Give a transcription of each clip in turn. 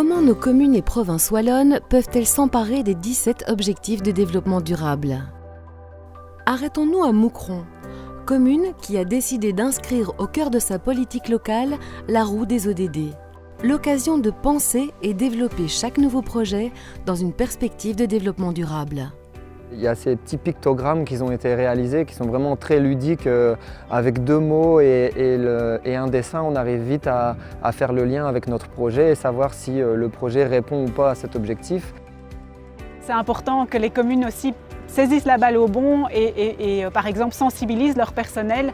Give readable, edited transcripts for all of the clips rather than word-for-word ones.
Comment nos communes et provinces wallonnes peuvent-elles s'emparer des 17 objectifs de développement durable? Arrêtons-nous à Moucron, commune qui a décidé d'inscrire au cœur de sa politique locale la roue des ODD. L'occasion de penser et développer chaque nouveau projet dans une perspective de développement durable. Il y a ces petits pictogrammes qui ont été réalisés, qui sont vraiment très ludiques, avec 2 mots et un dessin. On arrive vite à faire le lien avec notre projet et savoir si le projet répond ou pas à cet objectif. C'est important que les communes aussi saisissent la balle au bond et par exemple sensibilisent leur personnel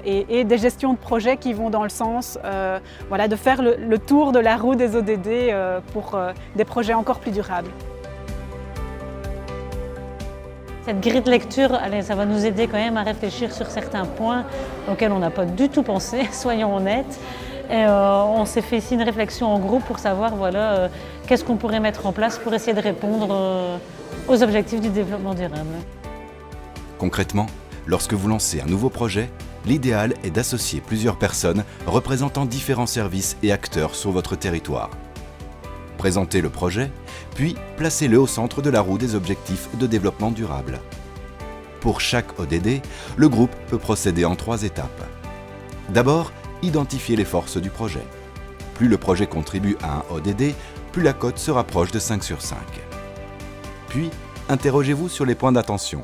et des gestions de projets qui vont dans le sens de faire le tour de la roue des ODD pour des projets encore plus durables. Cette grille de lecture, ça va nous aider quand même à réfléchir sur certains points auxquels on n'a pas du tout pensé, soyons honnêtes. Et, on s'est fait ici une réflexion en groupe pour savoir qu'est-ce qu'on pourrait mettre en place pour essayer de répondre aux objectifs du développement durable. Concrètement, lorsque vous lancez un nouveau projet, l'idéal est d'associer plusieurs personnes représentant différents services et acteurs sur votre territoire. Présentez le projet, puis placez-le au centre de la roue des objectifs de développement durable. Pour chaque ODD, le groupe peut procéder en 3 étapes. D'abord, identifiez les forces du projet. Plus le projet contribue à un ODD, plus la cote se rapproche de 5 sur 5. Puis, interrogez-vous sur les points d'attention.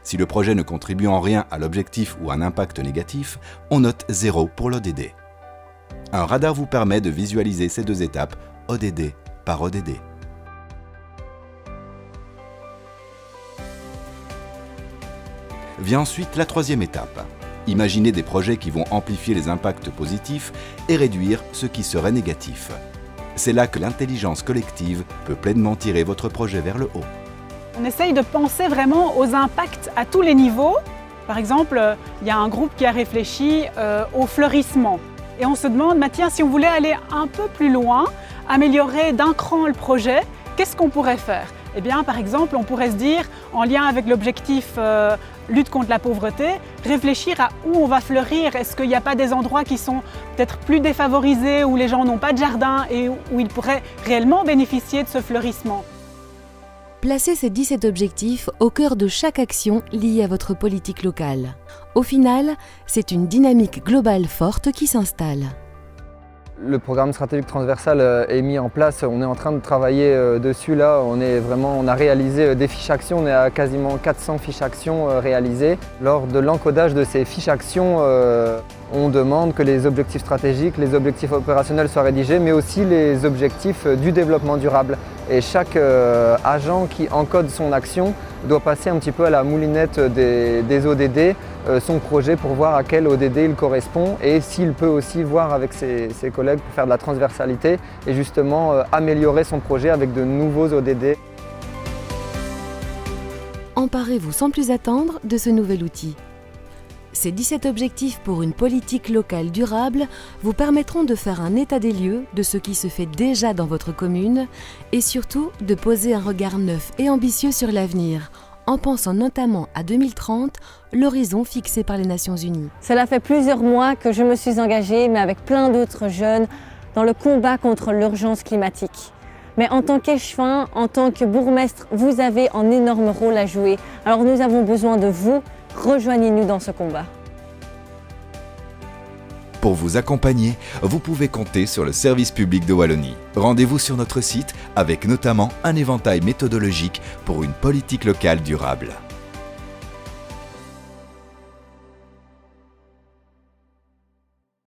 Si le projet ne contribue en rien à l'objectif ou un impact négatif, on note 0 pour l'ODD. Un radar vous permet de visualiser ces 2 étapes, ODD par ODD. Vient ensuite la 3e étape. Imaginez des projets qui vont amplifier les impacts positifs et réduire ce qui serait négatif. C'est là que l'intelligence collective peut pleinement tirer votre projet vers le haut. On essaye de penser vraiment aux impacts à tous les niveaux. Par exemple, il y a un groupe qui a réfléchi au fleurissement. Et on se demande, tiens, si on voulait aller un peu plus loin, améliorer d'un cran le projet, qu'est-ce qu'on pourrait faire? Eh bien, par exemple, on pourrait se dire, en lien avec l'objectif lutte contre la pauvreté, réfléchir à où on va fleurir. Est-ce qu'il n'y a pas des endroits qui sont peut-être plus défavorisés, où les gens n'ont pas de jardin et où ils pourraient réellement bénéficier de ce fleurissement? Placez ces 17 objectifs au cœur de chaque action liée à votre politique locale. Au final, c'est une dynamique globale forte qui s'installe. Le programme stratégique transversal est mis en place, on est en train de travailler dessus là, on a réalisé des fiches actions, on est à quasiment 400 fiches actions réalisées. Lors de l'encodage de ces fiches actions, on demande que les objectifs stratégiques, les objectifs opérationnels soient rédigés, mais aussi les objectifs du développement durable. Et chaque agent qui encode son action doit passer un petit peu à la moulinette des ODD son projet pour voir à quel ODD il correspond et s'il peut aussi voir avec ses collègues pour faire de la transversalité et justement améliorer son projet avec de nouveaux ODD. Emparez-vous sans plus attendre de ce nouvel outil. Ces 17 objectifs pour une politique locale durable vous permettront de faire un état des lieux de ce qui se fait déjà dans votre commune et surtout de poser un regard neuf et ambitieux sur l'avenir, en pensant notamment à 2030, l'horizon fixé par les Nations Unies. Cela fait plusieurs mois que je me suis engagée, mais avec plein d'autres jeunes, dans le combat contre l'urgence climatique. Mais en tant qu'échevin, en tant que bourgmestre, vous avez un énorme rôle à jouer. Alors nous avons besoin de vous. Rejoignez-nous dans ce combat. Pour vous accompagner, vous pouvez compter sur le service public de Wallonie. Rendez-vous sur notre site avec notamment un éventail méthodologique pour une politique locale durable.